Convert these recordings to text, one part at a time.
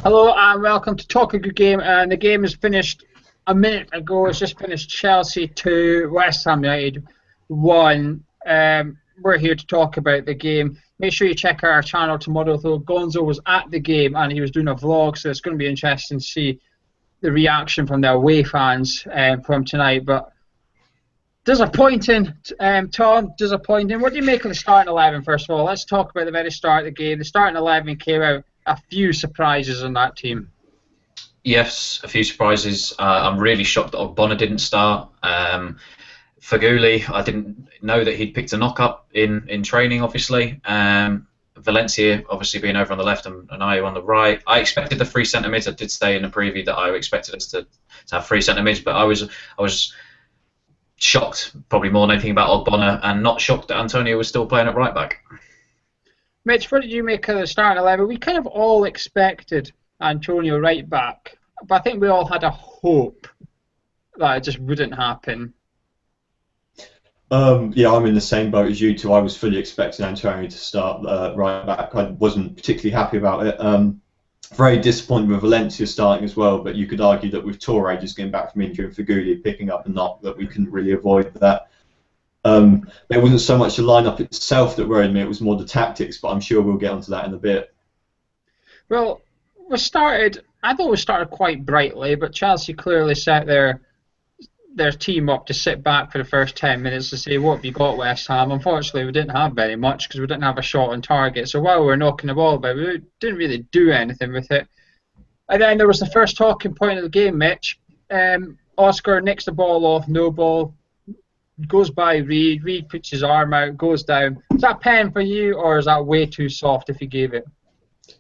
Hello and welcome to Talk a Good Game. And the game is finished a minute ago. It's just finished Chelsea 2, West Ham United 1. We're here to talk about the game. Make sure you check out our channel tomorrow. Though Gonzo was at the game and he was doing a vlog, so it's going to be interesting to see the reaction from the away fans from tonight. But disappointing, Tom. Disappointing. What do you make of the starting 11? First of all, let's talk about the very start of the game. The starting 11 came out. A few surprises on that team. Yes, a few surprises. I'm really shocked that Ogbonna didn't start. Faguli, I didn't know that he'd picked a knock-up in training, obviously. Valencia, obviously, being over on the left and Ayu on the right. I expected the three centre mids. I did say in the preview that I expected us to have three centre mids, but I was shocked, probably more than anything, about Ogbonna, and not shocked that Antonio was still playing at right back. Mitch, what did you make of the starting 11? We kind of all expected Antonio right back, but I think we all had a hope that it just wouldn't happen. Yeah, I'm in the same boat as you two. I was fully expecting Antonio to start right back. I wasn't particularly happy about it. Very disappointed with Valencia starting as well, but you could argue that with Torre just getting back from injury and Faguli picking up a knock, that we couldn't really avoid that. It wasn't so much the lineup itself that worried me, it was more the tactics, but I'm sure we'll get onto that in a bit. Well, I thought we started quite brightly, but Chelsea clearly set their team up to sit back for the first 10 minutes to say, what have you got, West Ham? Unfortunately, we didn't have very much because we didn't have a shot on target. So while we were knocking the ball about, we didn't really do anything with it. And then there was the first talking point of the game, Mitch. Oscar nicks the ball off, no ball. Goes by Reed puts his arm out, goes down. Is that a pen for you, or is that way too soft if you gave it?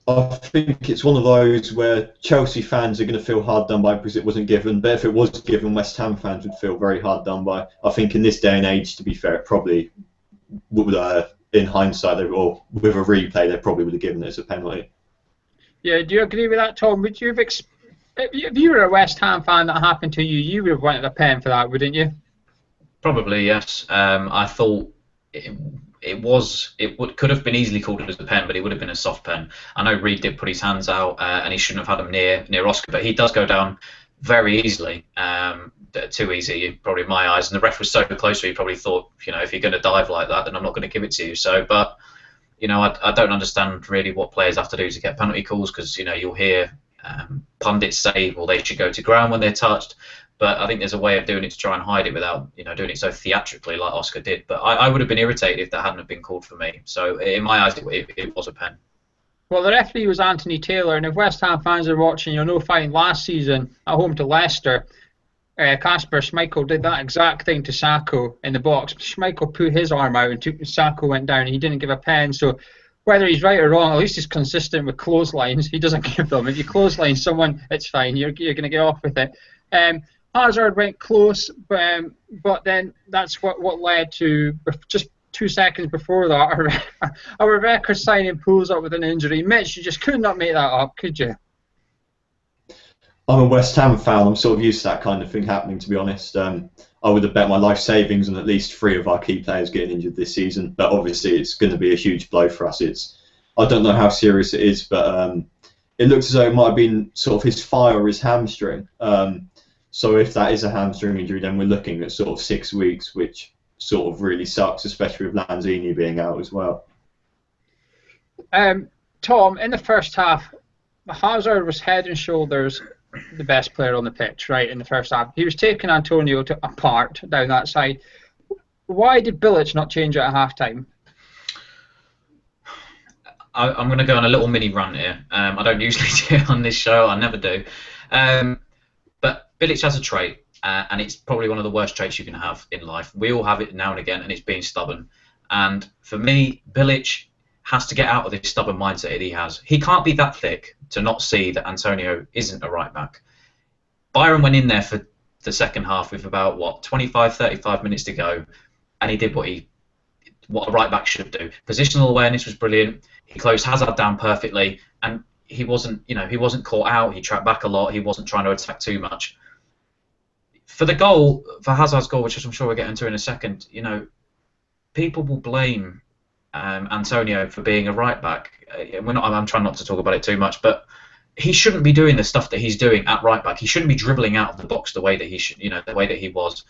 I think it's one of those where Chelsea fans are going to feel hard done by because it wasn't given, but if it was given, West Ham fans would feel very hard done by. I think in this day and age, to be fair, it probably would, in hindsight, or with a replay, they probably would have given it as a penalty. Yeah, do you agree with that, Tom? Would you have if you were a West Ham fan that happened to you, you would have wanted a pen for that, wouldn't you? Probably, yes. I thought it could have been easily called as a pen, but it would have been a soft pen. I know Reed did put his hands out, and he shouldn't have had them near Oscar, but he does go down very easily, too easy, probably in my eyes. And the ref was so close, he probably thought, if you're going to dive like that, then I'm not going to give it to you. So, but I don't understand really what players have to do to get penalty calls, because you'll hear pundits say, well, they should go to ground when they're touched. But I think there's a way of doing it to try and hide it without, doing it so theatrically like Oscar did. But I would have been irritated if that hadn't have been called for me. So in my eyes, it was a pen. Well, the referee was Anthony Taylor, and if West Ham fans are watching, you'll know fine last season at home to Leicester, Kasper Schmeichel did that exact thing to Sacco in the box. Schmeichel put his arm out and Sacco went down, and he didn't give a pen. So whether he's right or wrong, at least he's consistent with clotheslines. He doesn't give them. If you clothesline someone, it's fine. You're going to get off with it. Hazard went close, but then that's what led to, just 2 seconds before that, our record signing pulls up with an injury. Mitch, you just could not make that up, could you? I'm a West Ham fan. I'm sort of used to that kind of thing happening, to be honest. I would have bet my life savings on at least 3 of our key players getting injured this season, but obviously it's going to be a huge blow for us. I don't know how serious it is, but it looks as though it might have been sort of his thigh or his hamstring. So if that is a hamstring injury, then we're looking at sort of 6 weeks, which sort of really sucks, especially with Lanzini being out as well. Tom, in the first half, Hazard was head and shoulders the best player on the pitch, right, in the first half. He was taking Antonio apart down that side. Why did Bilic not change it at half-time? I'm going to go on a little mini rant here. I don't usually do it on this show. I never do. But Bilic has a trait, and it's probably one of the worst traits you can have in life. We all have it now and again, and it's being stubborn. And for me, Bilic has to get out of this stubborn mindset that he has. He can't be that thick to not see that Antonio isn't a right back. Byron went in there for the second half with about, 25, 35 minutes to go, and he did what a right back should do. Positional awareness was brilliant. He closed Hazard down perfectly, and he wasn't caught out. He tracked back a lot. He wasn't trying to attack too much. For Hazard's goal, which I'm sure we'll get into in a second, people will blame Antonio for being a right back. I'm trying not to talk about it too much, but he shouldn't be doing the stuff that he's doing at right back. He shouldn't be dribbling out of the box the way that he should, the way that he was.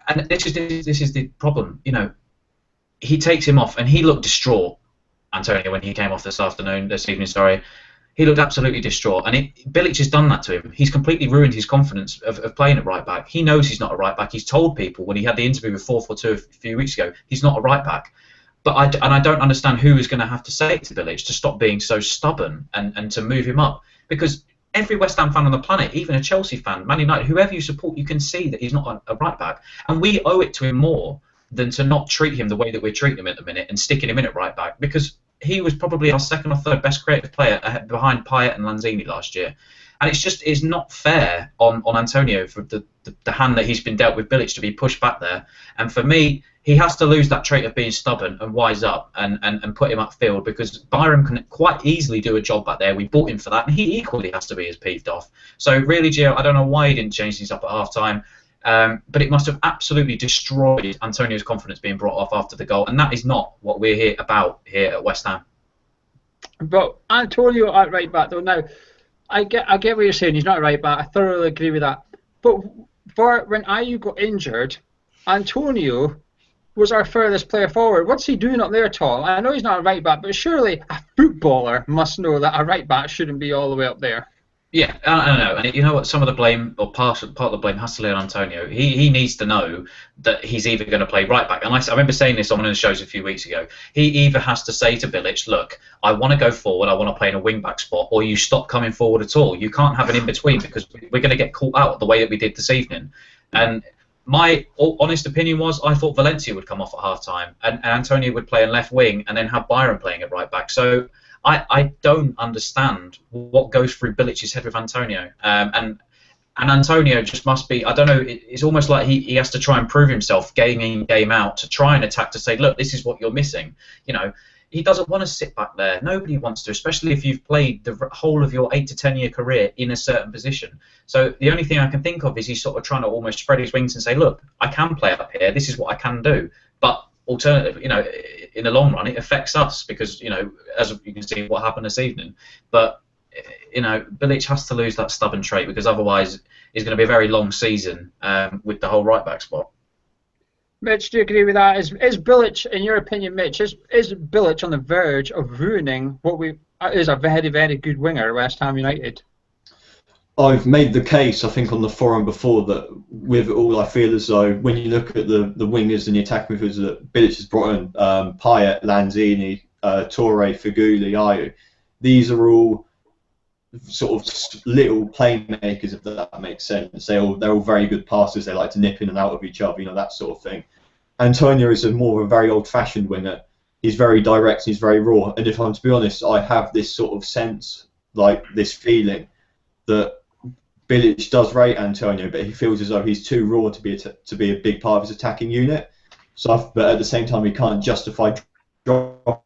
And this is the problem. He takes him off, and he looked distraught, Antonio, when he came off this evening. Sorry, he looked absolutely distraught. And Bilic has done that to him. He's completely ruined his confidence of playing at right back. He knows he's not a right back. He's told people when he had the interview with 442 a few weeks ago, he's not a right back. But I don't understand who is going to have to say it to Bilic to stop being so stubborn and to move him up. Because every West Ham fan on the planet, even a Chelsea fan, Man United, whoever you support, you can see that he's not a right back. And we owe it to him more than to not treat him the way that we're treating him at the minute and sticking him in at right back. Because he was probably our second or third best creative player behind Payet and Lanzini last year. And it's not fair on Antonio for the hand that he's been dealt with Bilic to be pushed back there. And for me, he has to lose that trait of being stubborn and wise up and put him upfield, because Byram can quite easily do a job back there. We bought him for that, and he equally has to be as peeved off. So really, Gio, I don't know why he didn't change things up at half-time, but it must have absolutely destroyed Antonio's confidence being brought off after the goal, and that is not what we're here at West Ham. But Antonio at right back, though, now, I get what you're saying. He's not a right back. I thoroughly agree with that. But for when Ayew got injured, Antonio was our furthest player forward. What's he doing up there, Tom? I know he's not a right back, but surely a footballer must know that a right back shouldn't be all the way up there. Yeah, I know. And you know what? Some of the blame, or part of the blame, has to lay on Antonio. He needs to know that he's either going to play right back. And I remember saying this on one of the shows a few weeks ago. He either has to say to Bilic, look, I want to go forward, I want to play in a wing back spot, or you stop coming forward at all. You can't have an in between, because we're going to get caught out the way that we did this evening. And my honest opinion was I thought Valencia would come off at half-time and Antonio would play in left wing and then have Byron playing at right back. So I don't understand what goes through Bilic's head with Antonio. And Antonio just must be, I don't know, it's almost like he has to try and prove himself game in, game out to try and attack, to say, look, this is what you're missing. He doesn't want to sit back there. Nobody wants to, especially if you've played the whole of your 8 to 10 year career in a certain position. So the only thing I can think of is he's sort of trying to almost spread his wings and say, look, I can play up here. This is what I can do. But alternative, in the long run, it affects us because, as you can see what happened this evening. But, Bilic has to lose that stubborn trait, because otherwise it's going to be a very long season with the whole right back spot. Mitch, do you agree with that? Is Bilic, in your opinion, Mitch, is Bilic on the verge of ruining what is a very, very good winger at West Ham United? I've made the case, I think, on the forum before that with it all, I feel as though when you look at the wingers and the attack midfielders that Bilic has brought in, Payet, Lanzini, Toure, Feghouli, Ayew, these are all sort of little playmakers, if that makes sense. They're all very good passers. They like to nip in and out of each other, that sort of thing. Antonio is more of a very old-fashioned winger. He's very direct. He's very raw. And if I'm to be honest, I have this sort of sense, like this feeling, that Bilic does rate Antonio, but he feels as though he's too raw to be a big part of his attacking unit. But at the same time, he can't justify dropping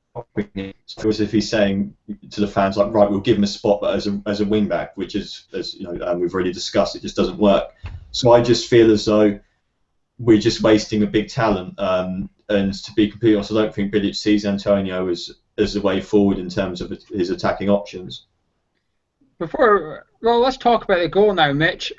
it. So as if he's saying to the fans, like, right, we'll give him a spot, but as a wing back, which is, as we've already discussed, it just doesn't work. So I just feel as though we're just wasting a big talent. And to be completely honest, I don't think Bilic sees Antonio as the way forward in terms of his attacking options. Let's talk about the goal now, Mitch.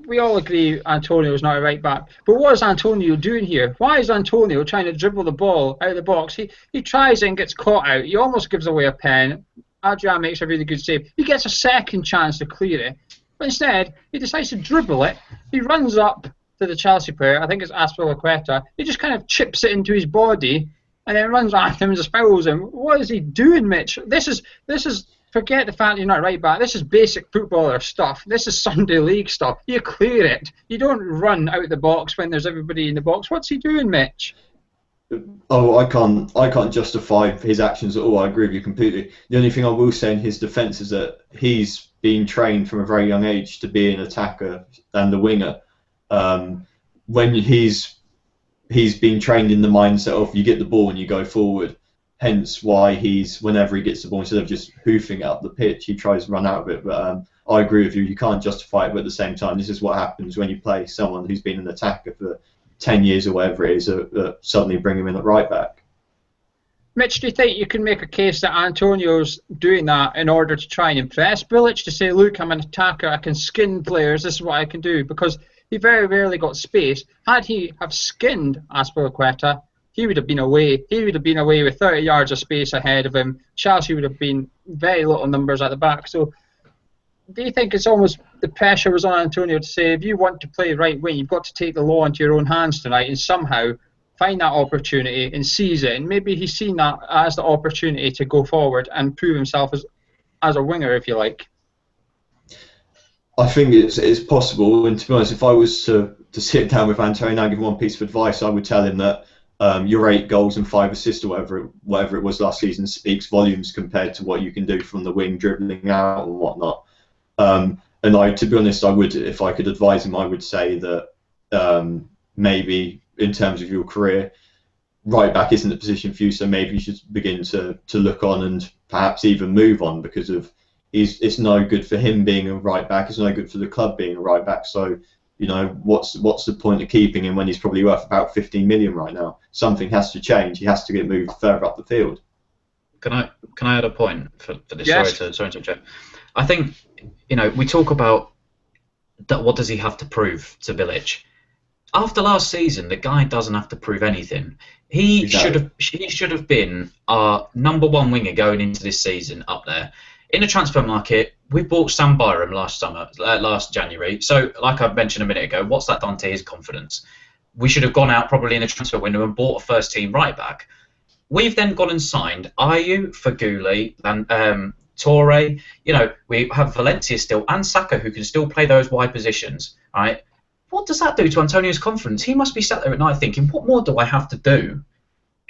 We all agree Antonio is not a right back. But what is Antonio doing here? Why is Antonio trying to dribble the ball out of the box? He tries it and gets caught out. He almost gives away a pen. Adrian makes a really good save. He gets a second chance to clear it. But instead, he decides to dribble it. He runs up to the Chelsea player. I think it's Azpilicueta. He just kind of chips it into his body and then runs after him and just fouls him. What is he doing, Mitch? This is forget the fact you're not right back. This is basic footballer stuff. This is Sunday League stuff. You clear it. You don't run out the box when there's everybody in the box. What's he doing, Mitch? Oh, I can't justify his actions at all. I agree with you completely. The only thing I will say in his defence is that he's been trained from a very young age to be an attacker and a winger. When he's been trained in the mindset of you get the ball and you go forward. Hence why whenever he gets the ball, instead of just hoofing up the pitch, he tries to run out of it. But I agree with you. You can't justify it, but at the same time, this is what happens when you play someone who's been an attacker for 10 years or whatever it is, suddenly bring him in at right back. Mitch, do you think you can make a case that Antonio's doing that in order to try and impress Bilic, to say, look, I'm an attacker, I can skin players, this is what I can do? Because he very rarely got space. Had he have skinned Azpilicueta, he would have been away. He would have been away with 30 yards of space ahead of him. Chelsea would have been very little numbers at the back. So do you think it's almost the pressure was on Antonio to say, if you want to play right wing, you've got to take the law into your own hands tonight and somehow find that opportunity and seize it? And maybe he's seen that as the opportunity to go forward and prove himself as a winger, if you like. I think it's possible, and to be honest, if I was to sit down with Antonio and give him one piece of advice, I would tell him that your 8 goals and 5 assists or whatever it was last season speaks volumes compared to what you can do from the wing, dribbling out and whatnot. And to be honest, I would, if I could advise him, I would say that maybe in terms of your career, right back isn't the position for you, so maybe you should begin to look on and perhaps even move on, because of it's no good for him being a right back, it's no good for the club being a right back. So, you know, what's the point of keeping him when he's probably worth about 15 million right now? Something has to change. He has to get moved further up the field. Can I add a point for this? Yes. Sorry to interject. I think, you know, we talk about that. What does he have to prove to Bilic? After last season, the guy doesn't have to prove anything. He should have been our #1 winger going into this season up there. In the transfer market, we bought Sam Byram last January. So, like I mentioned a minute ago, what's that done to his confidence? We should have gone out probably in the transfer window and bought a first-team right-back. We've then gone and signed Ayew, Faguli, and Toure. You know, we have Valencia still and Saka, who can still play those wide positions, right? What does that do to Antonio's confidence? He must be sat there at night thinking, what more do I have to do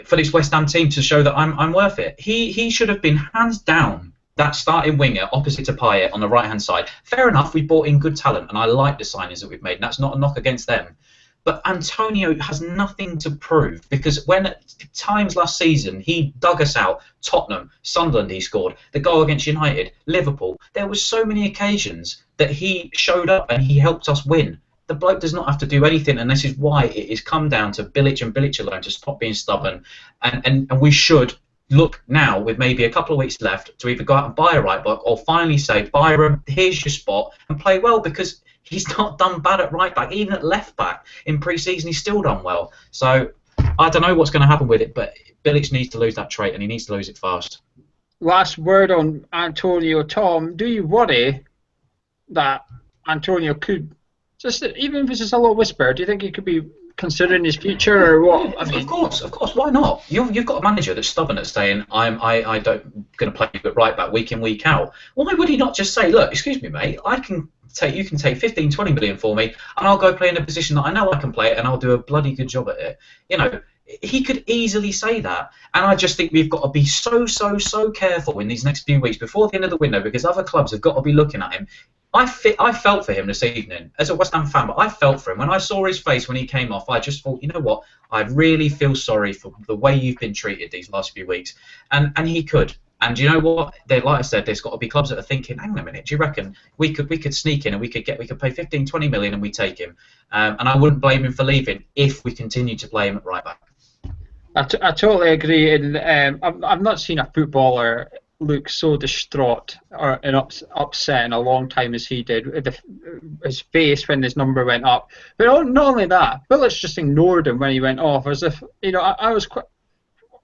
for this West Ham team to show that I'm worth it? He should have been hands down that starting winger opposite to Payet on the right-hand side. Fair enough, we brought in good talent, and I like the signings that we've made, and that's not a knock against them. But Antonio has nothing to prove, because when at times last season he dug us out, Tottenham, Sunderland he scored, the goal against United, Liverpool, there were so many occasions that he showed up and he helped us win. The bloke does not have to do anything, and this is why it has come down to Bilic and Bilic alone to stop being stubborn. And we should look now, with maybe a couple of weeks left, to either go out and buy a right back or finally say, Byram, here's your spot, and play well, because he's not done bad at right back. Even at left back in pre-season, he's still done well. So I don't know what's going to happen with it, but Bilic needs to lose that trait, and he needs to lose it fast. Last word on Antonio. Tom, do you worry that Antonio could, just even if it's just a little whisper, do you think he could be considering his future, or what? I mean, of course. Why not? You've got a manager that's stubborn at saying I don't going to play right back week in, week out. Why would he not just say, look, excuse me, mate, you can take 15, 20 million for me, and I'll go play in a position that I know I can play it, and I'll do a bloody good job at it. You know, he could easily say that, and I just think we've got to be so careful in these next few weeks before the end of the window, because other clubs have got to be looking at him. I felt for him this evening as a West Ham fan, but I felt for him when I saw his face when he came off. I just thought, you know what, I really feel sorry for the way you've been treated these last few weeks, and he could. And you know what? Like I said, there's got to be clubs that are thinking, hang on a minute, do you reckon we could sneak in and we could pay 15, 20 million and we take him? And I wouldn't blame him for leaving if we continue to play him at right back. I totally agree, and I've not seen a footballer look so distraught and upset in a long time as he did. His face when his number went up. But not only that, Bilic just ignored him when he went off, as if, you know, I was quite.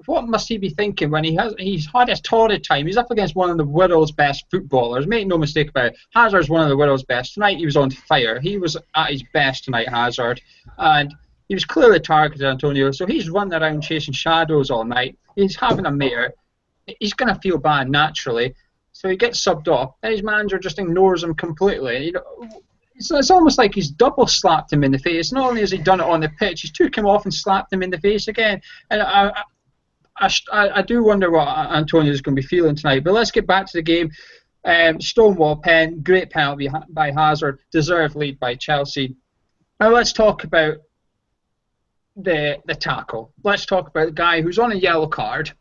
What must he be thinking when he's had his torrid time? He's up against one of the world's best footballers. Make no mistake about it. Hazard's one of the world's best. Tonight he was on fire. He was at his best tonight, Hazard, and he was clearly targeted, Antonio. So he's running around chasing shadows all night. He's having a mare. He's going to feel bad naturally. So he gets subbed off, and his manager just ignores him completely. You know, it's almost like he's double slapped him in the face. Not only has he done it on the pitch, he's took him off and slapped him in the face again. And I do wonder what Antonio is going to be feeling tonight. But let's get back to the game. Stonewall pen, great penalty by Hazard, deserved lead by Chelsea. Now let's talk about the tackle. Let's talk about the guy who's on a yellow card.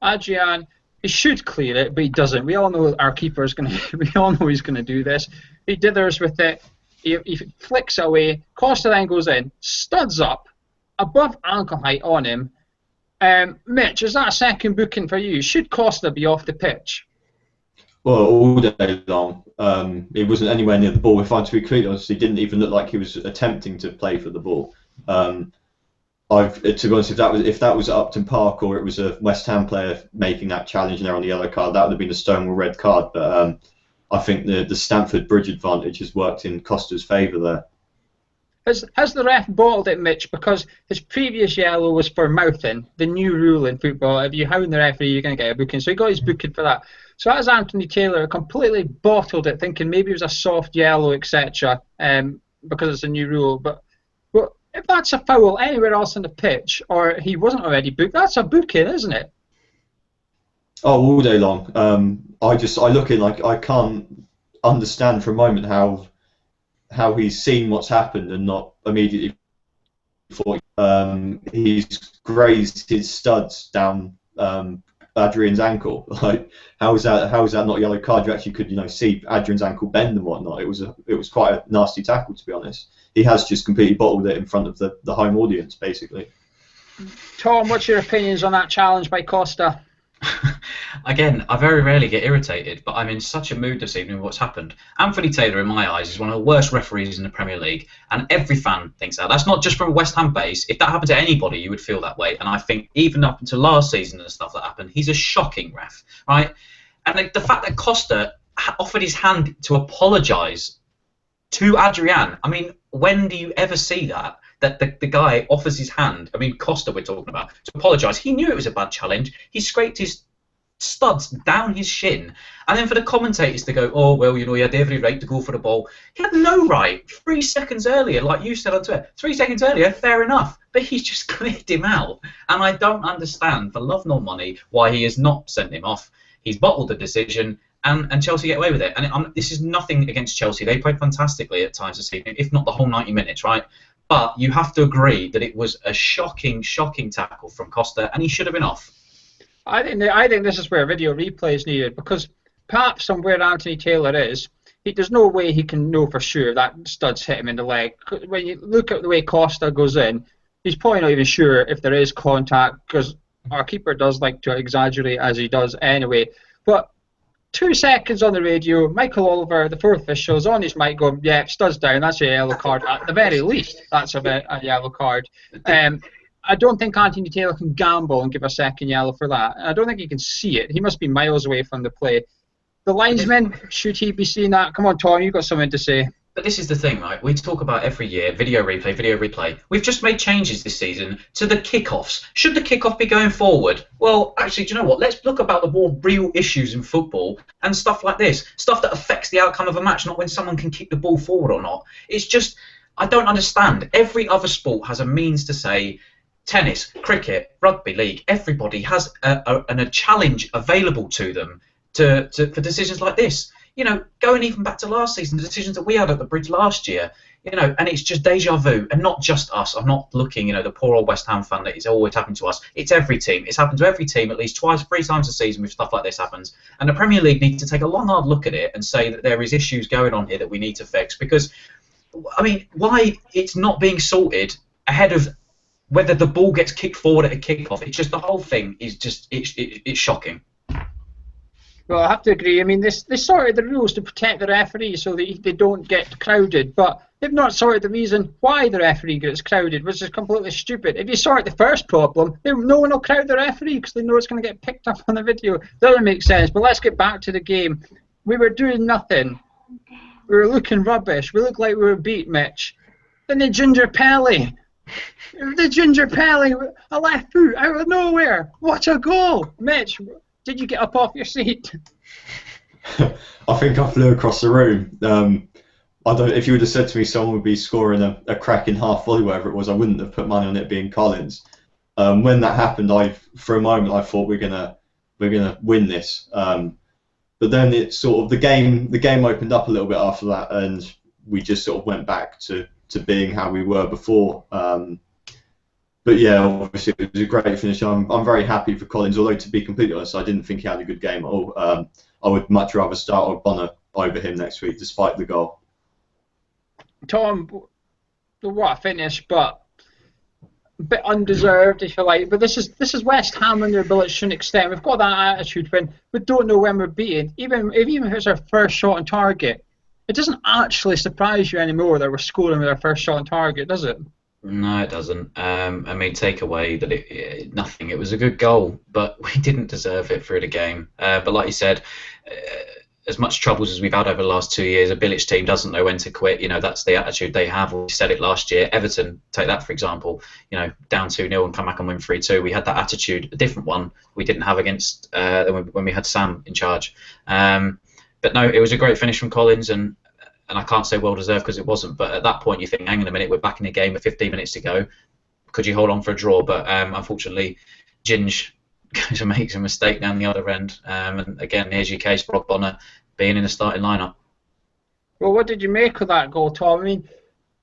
Adrian, he should clear it, but he doesn't. We all know our keeper is going to. We all know he's going to do this. He dithers with it. He flicks away. Costa then goes in, studs up, above ankle height on him. Mitch, is that a second booking for you? Should Costa be off the pitch? Well, all day long. He wasn't anywhere near the ball. If I'm to be completely honest, he didn't even look like he was attempting to play for the ball. To be honest, if that was at Upton Park or it was a West Ham player making that challenge and they're on the yellow card, that would have been a Stonewall red card. But I think the Stamford Bridge advantage has worked in Costa's favour there. Has the ref bottled it, Mitch? Because his previous yellow was for mouthing, the new rule in football. If you hound the referee, you're going to get a booking. So he got his booking for that. So has Anthony Taylor completely bottled it, thinking maybe it was a soft yellow, etc., because it's a new rule. But if that's a foul anywhere else on the pitch, or he wasn't already booked, that's a booking, isn't it? Oh, all day long. I look in like I can't understand for a moment how he's seen what's happened and not immediately before. He's grazed his studs down Adrian's ankle. Like, how is that not a yellow card? You actually could see Adrian's ankle bend and whatnot. It was quite a nasty tackle, to be honest. He has just completely bottled it in front of the home audience, basically. Tom, what's your opinions on that challenge by Costa? Again, I very rarely get irritated, but I'm in such a mood this evening with what's happened. Anthony Taylor, in my eyes, is one of the worst referees in the Premier League, and every fan thinks that. That's not just from a West Ham base. If that happened to anybody, you would feel that way. And I think even up until last season and stuff that happened, he's a shocking ref, right? And the fact that Costa offered his hand to apologise to Adrian, I mean, when do you ever see that? That the guy offers his hand, I mean Costa we're talking about, to apologise. He knew it was a bad challenge. He scraped his studs down his shin, and then for the commentators to go, oh, well, he had every right to go for the ball. He had no right. 3 seconds earlier, like you said on Twitter, 3 seconds earlier, fair enough. But he's just cleared him out. And I don't understand, for love nor money, why he has not sent him off. He's bottled the decision, and Chelsea get away with it. And this is nothing against Chelsea. They played fantastically at times this evening, if not the whole 90 minutes, right? But you have to agree that it was a shocking, shocking tackle from Costa, and he should have been off. I think this is where video replay is needed, because perhaps from where Anthony Taylor is, there's no way he can know for sure that stud's hit him in the leg. When you look at the way Costa goes in, he's probably not even sure if there is contact, because our keeper does like to exaggerate, as he does anyway. But 2 seconds on the radio, Michael Oliver, the fourth official, is on his mic going, yeah, stud's down, that's a yellow card. At the very least, that's a yellow card. I don't think Anthony Taylor can gamble and give a second yellow for that. I don't think he can see it. He must be miles away from the play. The linesman, should he be seeing that? Come on, Tom, you've got something to say. But this is the thing, right? We talk about every year, video replay. We've just made changes this season to the kickoffs. Should the kickoff be going forward? Well, actually, do you know what? Let's look about the more real issues in football and stuff like this. Stuff that affects the outcome of a match, not when someone can kick the ball forward or not. It's just, I don't understand. Every other sport has a means to say, tennis, cricket, rugby league, everybody has a challenge available to them for decisions like this. Going even back to last season, the decisions that we had at the Bridge last year, and it's just deja vu, and not just us. I'm not looking, the poor old West Ham fan that it's always happened to us. It's every team. It's happened to every team at least 2, 3 times a season with stuff like this happens. And the Premier League needs to take a long, hard look at it and say that there is issues going on here that we need to fix. Because, I mean, why it's not being sorted ahead of whether the ball gets kicked forward at a kickoff. It's just, the whole thing is just, it's shocking. Well, I have to agree. I mean, they sorted the rules to protect the referee so that they don't get crowded, but they've not sorted the reason why the referee gets crowded, which is completely stupid. If you sort the first problem, no one will crowd the referee because they know it's going to get picked up on the video. That doesn't make sense, but let's get back to the game. We were doing nothing. We were looking rubbish. We looked like we were beat, Mitch. Then the Ginger Pelly, a left foot out of nowhere. What a goal, Mitch! Did you get up off your seat? I think I flew across the room. I don't. If you would have said to me someone would be scoring a cracking half volley, whatever it was, I wouldn't have put money on it being Collins. When that happened, for a moment I thought we're gonna win this. But then it sort of the game opened up a little bit after that, and we just sort of went back to being how we were before. But yeah, obviously it was a great finish. I'm very happy for Collins, although to be completely honest, I didn't think he had a good game at all. I would much rather start Bonner over him next week, despite the goal. Tom, what a finish, but bit undeserved, if you like. But this is West Ham and their ability to an extent. We've got that attitude when we don't know when we're beaten. Even if it's our first shot on target, it doesn't actually surprise you anymore that we're scoring with our first shot on target, does it? No, it doesn't. I mean, take away that nothing. It was a good goal, but we didn't deserve it through the game. But like you said, as much troubles as we've had over the last 2 years, a Bilic team doesn't know when to quit. You know, that's the attitude they have. We said it last year. Everton, take that for example. You know, down 2-0 and come back and win 3-2. We had that attitude, a different one we didn't have against when we had Sam in charge. But no, it was a great finish from Collins, and I can't say well deserved because it wasn't. But at that point, you think, hang on a minute, we're back in the game with 15 minutes to go. Could you hold on for a draw? But unfortunately, Ginge goes and makes a mistake down the other end. And again, here's your case, Brock Bonner being in the starting lineup. Well, what did you make of that goal, Tom? I mean,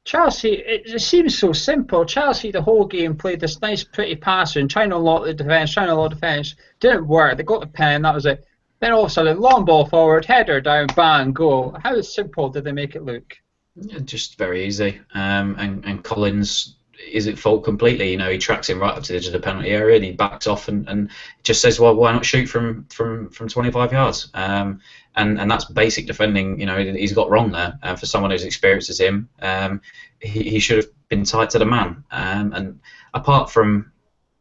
Chelsea, it seems so simple. Chelsea, the whole game, played this nice, pretty passing, trying to unlock the defence, Didn't work. They got the pen, that was it. Then all of a sudden, long ball forward, header down, bang, goal. How simple did they make it look? Yeah, just very easy. And Collins is at fault completely. You know, he tracks him right up to the edge of the penalty area, and he backs off and just says, well, why not shoot from 25 yards? And that's basic defending. You know, he's got wrong there. For someone who's experienced as him, he should have been tight to the man. And apart from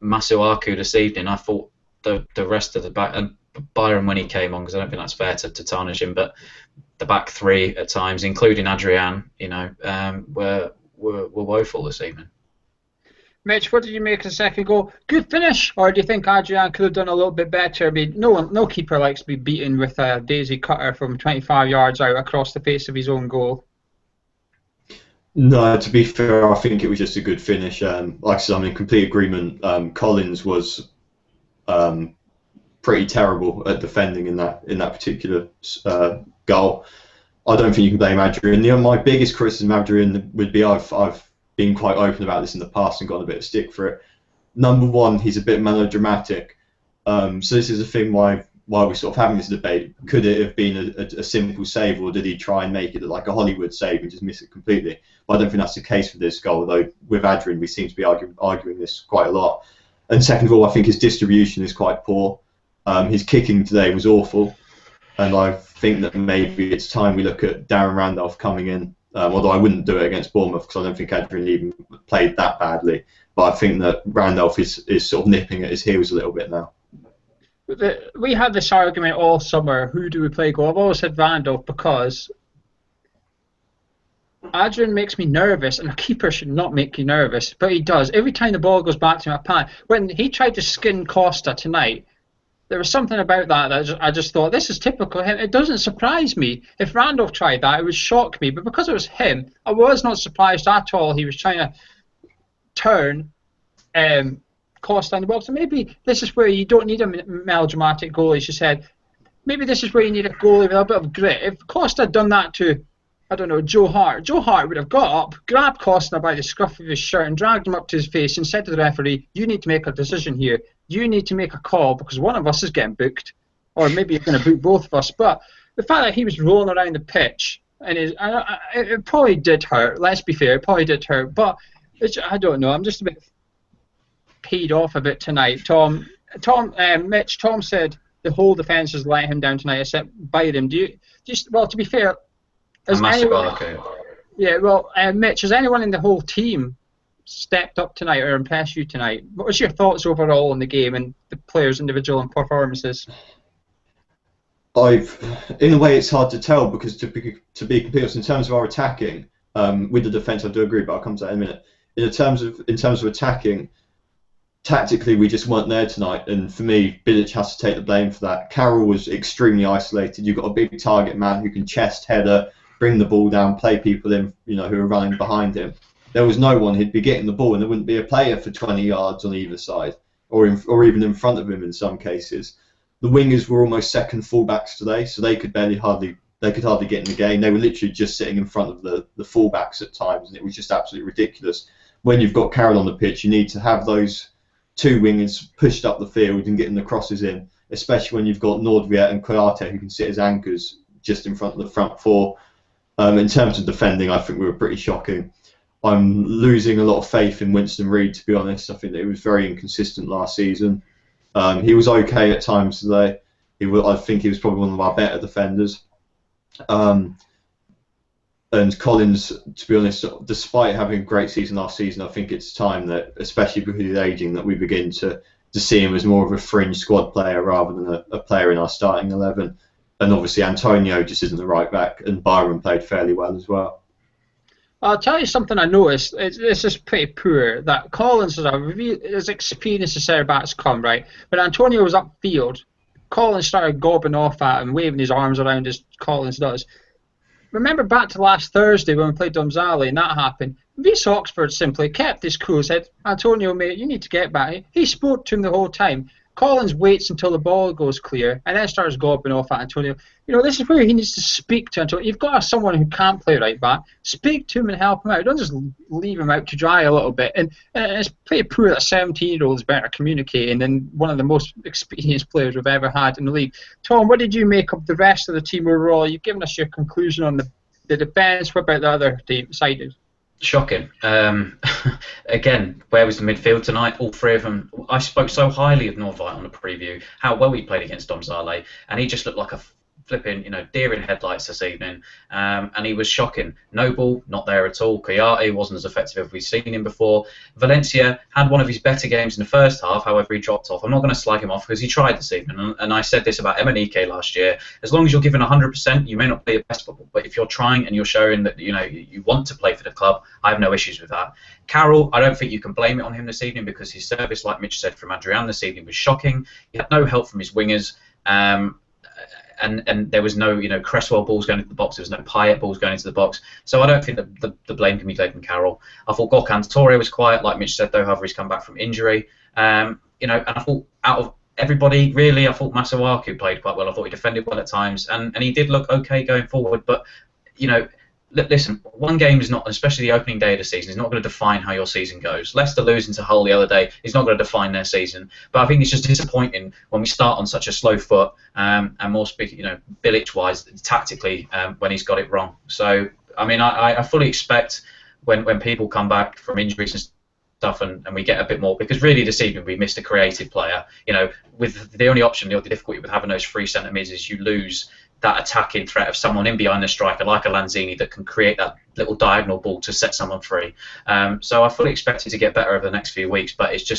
Masuaku this evening, I thought the rest of the back, and Byron when he came on, because I don't think that's fair to tarnish him, but the back three at times, including Adrian, you know, were woeful this evening. Mitch, what did you make of the second goal? Good finish, or do you think Adrian could have done a little bit better? I mean, no keeper likes to be beaten with a daisy cutter from 25 yards out across the face of his own goal. No, to be fair, I think it was just a good finish. Like I said, I'm in complete agreement. Collins was pretty terrible at defending in that particular goal. I don't think you can blame Adrian. My biggest criticism of Adrian would be I've been quite open about this in the past and got a bit of stick for it. Number one, he's a bit melodramatic. So this is a thing why we're sort of having this debate. Could it have been a simple save, or did he try and make it like a Hollywood save and just miss it completely? But I don't think that's the case for this goal, though with Adrian we seem to be arguing this quite a lot. And second of all, I think his distribution is quite poor. His kicking today was awful, and I think that maybe it's time we look at Darren Randolph coming in. Although I wouldn't do it against Bournemouth because I don't think Adrian even played that badly. But I think that Randolph is sort of nipping at his heels a little bit now. We had this argument all summer. Who do we play goal? I've always said Randolph because Adrian makes me nervous, and a keeper should not make you nervous, but he does. Every time the ball goes back to my pan, when he tried to skin Costa tonight, there was something about that I just thought, this is typical of him. It doesn't surprise me. If Randolph tried that, it would shock me. But because it was him, I was not surprised at all. He was trying to turn Costa in the box. And maybe this is where you don't need a melodramatic goalie, as you said. Maybe this is where you need a goalie with a bit of grit. If Costa had done that to, I don't know, Joe Hart would have got up, grabbed Costa by the scruff of his shirt and dragged him up to his face and said to the referee, you need to make a decision here. You need to make a call because one of us is getting booked, or maybe you're going to book both of us. But the fact that he was rolling around the pitch, and it probably did hurt. Let's be fair, it probably did hurt. But I don't know. I'm just a bit peed off a bit tonight. Mitch, Tom said the whole defence has let him down tonight, except Byram. Well, to be fair, Mitch, has anyone in the whole team stepped up tonight or impressed you tonight? What was your thoughts overall on the game and the players' individual performances? In a way, it's hard to tell because to be completely honest, in terms of our attacking, with the defence, I do agree, but I'll come to that in a minute. In terms of attacking, tactically, we just weren't there tonight, and for me, Bilic has to take the blame for that. Carroll was extremely isolated. You've got a big target man who can chest header, bring the ball down, play people in, who are running behind him. There was no one. He'd be getting the ball, and there wouldn't be a player for 20 yards on either side, or even in front of him in some cases. The wingers were almost second fullbacks today, so they could hardly get in the game. They were literally just sitting in front of the fullbacks at times, and it was just absolutely ridiculous. When you've got Carroll on the pitch, you need to have those two wingers pushed up the field and getting the crosses in, especially when you've got Nordviet and Koyate who can sit as anchors just in front of the front four. In terms of defending, I think we were pretty shocking. I'm losing a lot of faith in Winston Reid, to be honest. I think that he was very inconsistent last season. He was okay at times today. I think he was probably one of our better defenders. And Collins, to be honest, despite having a great season last season, I think it's time that, especially with his ageing, that we begin to see him as more of a fringe squad player rather than a player in our starting 11. And obviously Antonio just isn't the right back, and Byron played fairly well as well. I'll tell you something I noticed. This is pretty poor. That Collins is experienced as centre backs come, right? But Antonio was upfield. Collins started gobbing off at him, waving his arms around as Collins does. Remember back to last Thursday when we played Domzali and that happened. Reece Oxford simply kept his cool, said, Antonio, mate, you need to get back. He spoke to him the whole time. Collins waits until the ball goes clear and then starts gobbing off at Antonio. This is where he needs to speak to Antonio. You've got someone who can't play right back. Speak to him and help him out. Don't just leave him out to dry a little bit. And it's pretty poor that a 17-year-old is better communicating than one of the most experienced players we've ever had in the league. Tom, what did you make of the rest of the team overall? You've given us your conclusion on the defence. What about the other side? Shocking. Again, where was the midfield tonight? All three of them. I spoke so highly of Norvite on the preview, how well he played against Domzale, and he just looked like a flipping, deer in headlights this evening. And he was shocking. Noble, not there at all. Kouyaté wasn't as effective as we've seen him before. Valencia had one of his better games in the first half, however he dropped off. I'm not going to slag him off because he tried this evening. And I said this about Emenike last year. As long as you're giving 100%, you may not play your best football. But if you're trying and you're showing that you want to play for the club, I have no issues with that. Carroll, I don't think you can blame it on him this evening because his service, like Mitch said, from Adrian this evening was shocking. He had no help from his wingers. And there was no, Cresswell balls going into the box. There was no Payet balls going into the box. So I don't think that the blame can be taken Carroll. I thought Gokhan Torre was quiet, like Mitch said, though, however he's come back from injury. And I thought out of everybody, really, I thought Masuaku played quite well. I thought he defended well at times, and he did look okay going forward. But, listen, one game is not, especially the opening day of the season, is not going to define how your season goes. Leicester losing to Hull the other day is not going to define their season. But I think it's just disappointing when we start on such a slow foot, and more speaking, Bilic-wise, tactically, when he's got it wrong. So, I mean, I fully expect when people come back from injuries and stuff and we get a bit more, because really this evening we missed a creative player. With the only option, the difficulty with having those three centre mids is you lose that attacking threat of someone in behind the striker like a Lanzini that can create that little diagonal ball to set someone free. So I fully expect it to get better over the next few weeks, but it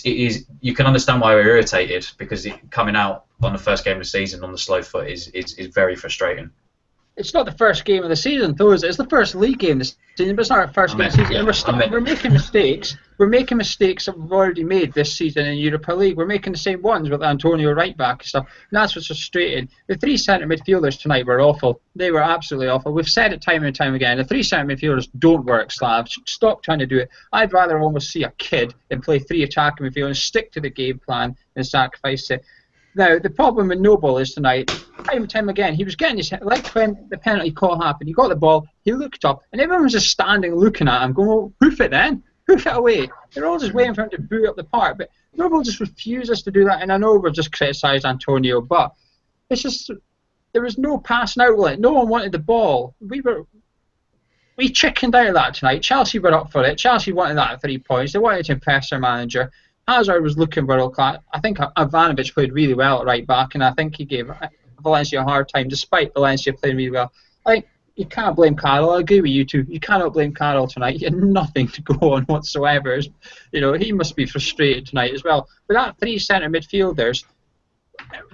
is you can understand why we're irritated, because coming out on the first game of the season on the slow foot is very frustrating. It's not the first game of the season, though, is it? It's the first league game of the season, but it's not our first game of the season. And we're making mistakes. We're making mistakes that we've already made this season in Europa League. We're making the same ones with Antonio right back and stuff. And that's what's frustrating. The three centre midfielders tonight were awful. They were absolutely awful. We've said it time and time again. The three centre midfielders don't work, Slav. Stop trying to do it. I'd rather almost see a kid and play three attacking midfielders and stick to the game plan and sacrifice it. Now, the problem with Noble is tonight, time and time again, he was getting his head, like when the penalty call happened, he got the ball, he looked up, and everyone was just standing looking at him, going, well, hoof it then, hoof it away. They're all just waiting for him to boot up the park, but Noble just refuses to do that, and I know we've just criticised Antonio, but it's just, there was no passing outlet, no one wanted the ball. We chickened out of that tonight. Chelsea were up for it, Chelsea wanted that at 3 points, they wanted to impress their manager. Hazard was looking world class. I think Ivanovic played really well at right back, and I think he gave Valencia a hard time, despite Valencia playing really well. I think you can't blame Carroll. I agree with you two. You cannot blame Carroll tonight. He had nothing to go on whatsoever. He must be frustrated tonight as well. But that three centre midfielders,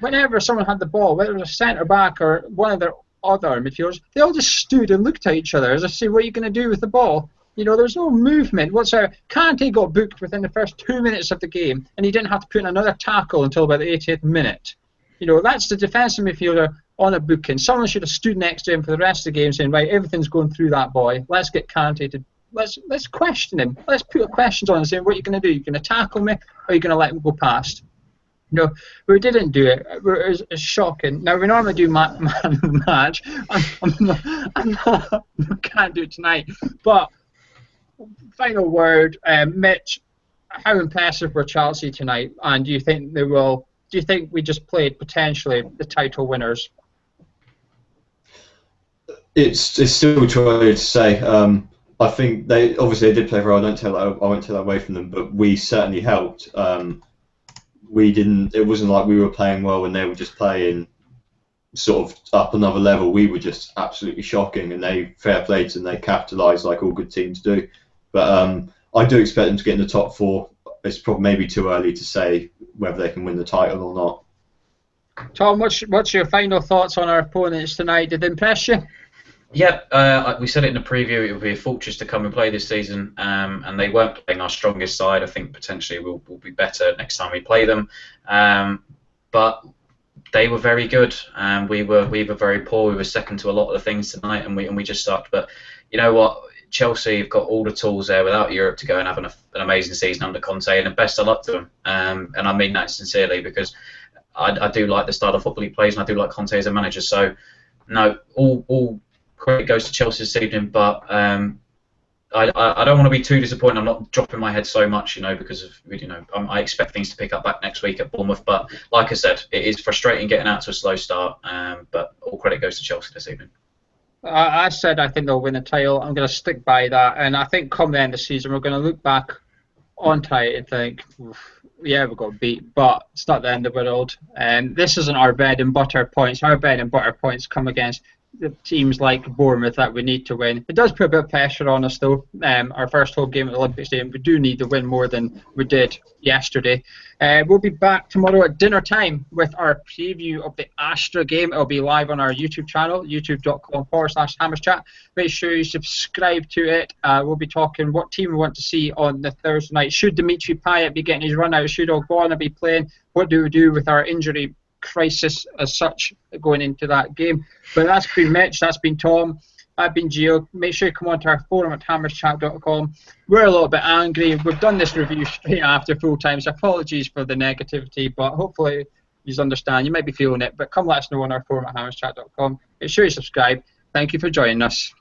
whenever someone had the ball, whether it was a centre back or one of their other midfielders, they all just stood and looked at each other as if to say, what are you going to do with the ball? There was no movement whatsoever. Kante got booked within the first 2 minutes of the game, and he didn't have to put in another tackle until about the 80th minute. That's the defensive midfielder on a booking. Someone should have stood next to him for the rest of the game saying, right, everything's going through that boy. Let's get Kante to... Let's question him. Let's put questions on him saying, what are you going to do? You're going to tackle me, or are you going to let him go past? We didn't do it. It was shocking. Now, we normally do man of the match. I can't do it tonight. But... final word, Mitch. How impressive were Chelsea tonight? And do you think they will? Do you think we just played potentially the title winners? It's still too early to say. I think they did play very well. I won't take that away from them, but we certainly helped. We didn't. It wasn't like we were playing well and they were just playing sort of up another level. We were just absolutely shocking, and they fair play to them. They capitalised like all good teams do. But I do expect them to get in the top 4. It's probably maybe too early to say whether they can win the title or not. Tom, what's your final thoughts on our opponents tonight? Did they impress you? Yeah, we said it in the preview. It would be a fortress to come and play this season, and they weren't playing our strongest side. I think potentially we'll be better next time we play them. But they were very good, and we were very poor. We were second to a lot of the things tonight, and we just sucked. But you know what? Chelsea have got all the tools there without Europe to go and have an amazing season under Conte, and the best of luck to them. And I mean that sincerely, because I do like the style of football he plays, and I do like Conte as a manager. So no, all credit goes to Chelsea this evening, but I don't want to be too disappointed. I'm not dropping my head so much, because of I expect things to pick up back next week at Bournemouth. But like I said, it is frustrating getting out to a slow start. But all credit goes to Chelsea this evening. I said I think they'll win the title. I'm going to stick by that, and I think come the end of the season we're going to look back on tonight and think, yeah, we got beat, but it's not the end of the world. And this isn't our bread and butter points. Our bread and butter points come against the teams like Bournemouth that we need to win. It does put a bit of pressure on us though. Our first home game at the Olympic Stadium, we do need to win more than we did yesterday. We'll be back tomorrow at dinner time with our preview of the Astra game. It'll be live on our YouTube channel, youtube.com/HammersChat. Make sure you subscribe to it. We'll be talking what team we want to see on the Thursday night. Should Dimitri Payet be getting his run out? Should Ogbonna be playing? What do we do with our injury crisis as such going into that game? But that's been Mitch, that's been Tom, I've been Gio. Make sure you come onto our forum at hammerschat.com. We're a little bit angry. We've done this review straight after full time, so apologies for the negativity, but hopefully you understand. You might be feeling it, but come let us know on our forum at hammerschat.com. Make sure you subscribe. Thank you for joining us.